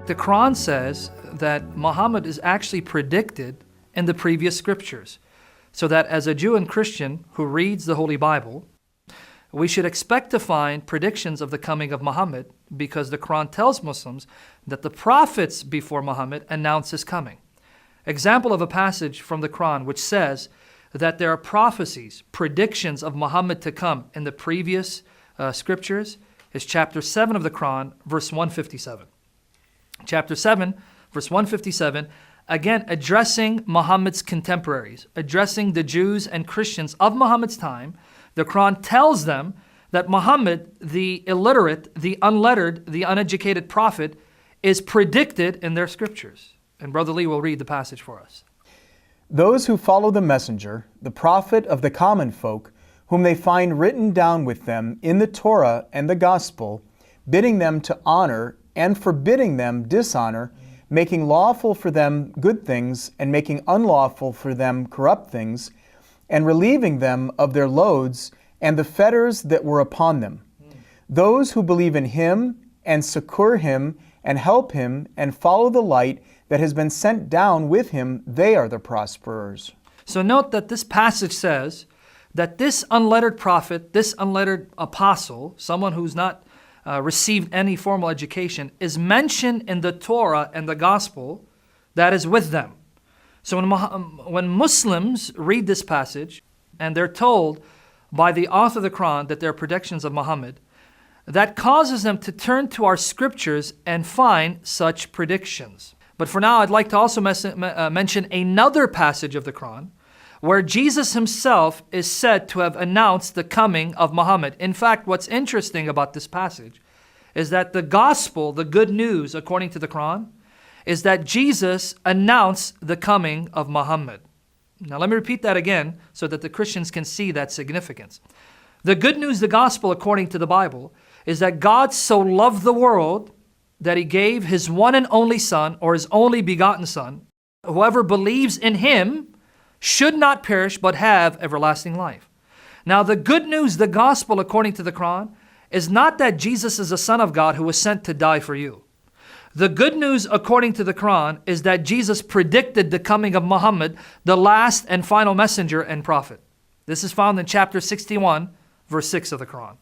The Quran says that Muhammad is actually predicted in the previous scriptures, so that as a Jew and Christian who reads the Holy Bible, we should expect to find predictions of the coming of Muhammad, because the Quran tells Muslims that the prophets before Muhammad announced his coming. Example of a passage from the Quran which says that there are prophecies, predictions of Muhammad to come in the previous scriptures is chapter 7 of the Quran, verse 157. Chapter 7, verse 157, again addressing Muhammad's contemporaries, addressing the Jews and Christians of Muhammad's time. The Quran tells them that Muhammad, the illiterate, the unlettered, the uneducated prophet, is predicted in their scriptures. And Brother Lee will read the passage for us. Those who follow the messenger, the prophet of the common folk, whom they find written down with them in the Torah and the gospel, bidding them to honor and forbidding them dishonor, making lawful for them good things and making unlawful for them corrupt things, and relieving them of their loads and the fetters that were upon them. Those who believe in him and succor him and help him and follow the light that has been sent down with him, they are the prosperers. So note that this passage says that this unlettered prophet, this unlettered apostle, someone who's not received any formal education, is mentioned in the Torah and the gospel that is with them. So when Muslims read this passage and they're told by the author of the Quran that they're predictions of Muhammad, that causes them to turn to our scriptures and find such predictions. But for now, I'd like to also mention another passage of the Quran where Jesus himself is said to have announced the coming of Muhammad. In fact, what's interesting about this passage is that the gospel, the good news according to the Quran, is that Jesus announced the coming of Muhammad. Now let me repeat that again so that the Christians can see that significance. The good news, the gospel according to the Bible, is that God so loved the world that he gave his one and only Son, or his only begotten Son. Whoever believes in him should not perish but have everlasting life. Now the good news, the gospel according to the Quran, is not that Jesus is the Son of God who was sent to die for you. The good news according to the Quran is that Jesus predicted the coming of Muhammad, the last and final messenger and prophet. This is found in chapter 61, verse 6 of the Quran.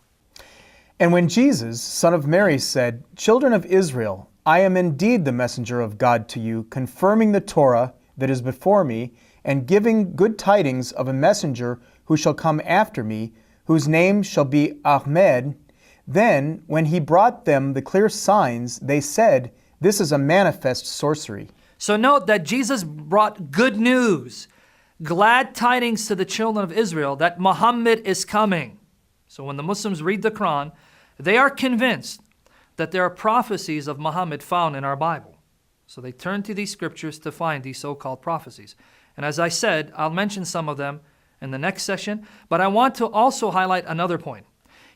And when Jesus, son of Mary, said, "Children of Israel, I am indeed the messenger of God to you, confirming the Torah that is before me, and giving good tidings of a messenger who shall come after me, whose name shall be Ahmed." Then, when he brought them the clear signs, they said, "This is a manifest sorcery." So note that Jesus brought good news, glad tidings to the children of Israel that Muhammad is coming. So when the Muslims read the Quran, they are convinced that there are prophecies of Muhammad found in our Bible. So they turn to these scriptures to find these so-called prophecies. And as I said, I'll mention some of them in the next session, but I want to also highlight another point.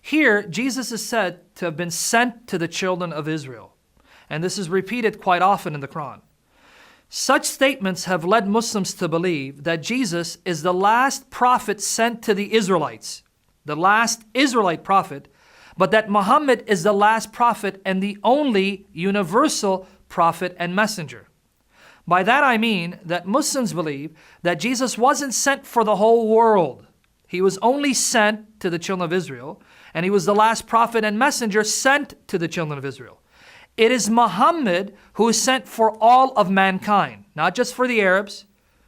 Here, Jesus is said to have been sent to the children of Israel. And this is repeated quite often in the Quran. Such statements have led Muslims to believe that Jesus is the last prophet sent to the Israelites, the last Israelite prophet, but that Muhammad is the last prophet and the only universal prophet and messenger. By that I mean that Muslims believe that Jesus wasn't sent for the whole world. He was only sent to the children of Israel, and he was the last prophet and messenger sent to the children of Israel. It is Muhammad who is sent for all of mankind, not just for the Arabs,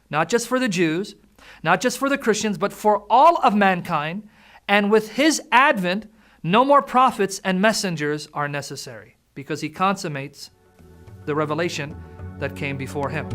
not just for the Jews, not just for the Christians, but for all of mankind. And with his advent, no more prophets and messengers are necessary, because he consummates the revelation that came before him.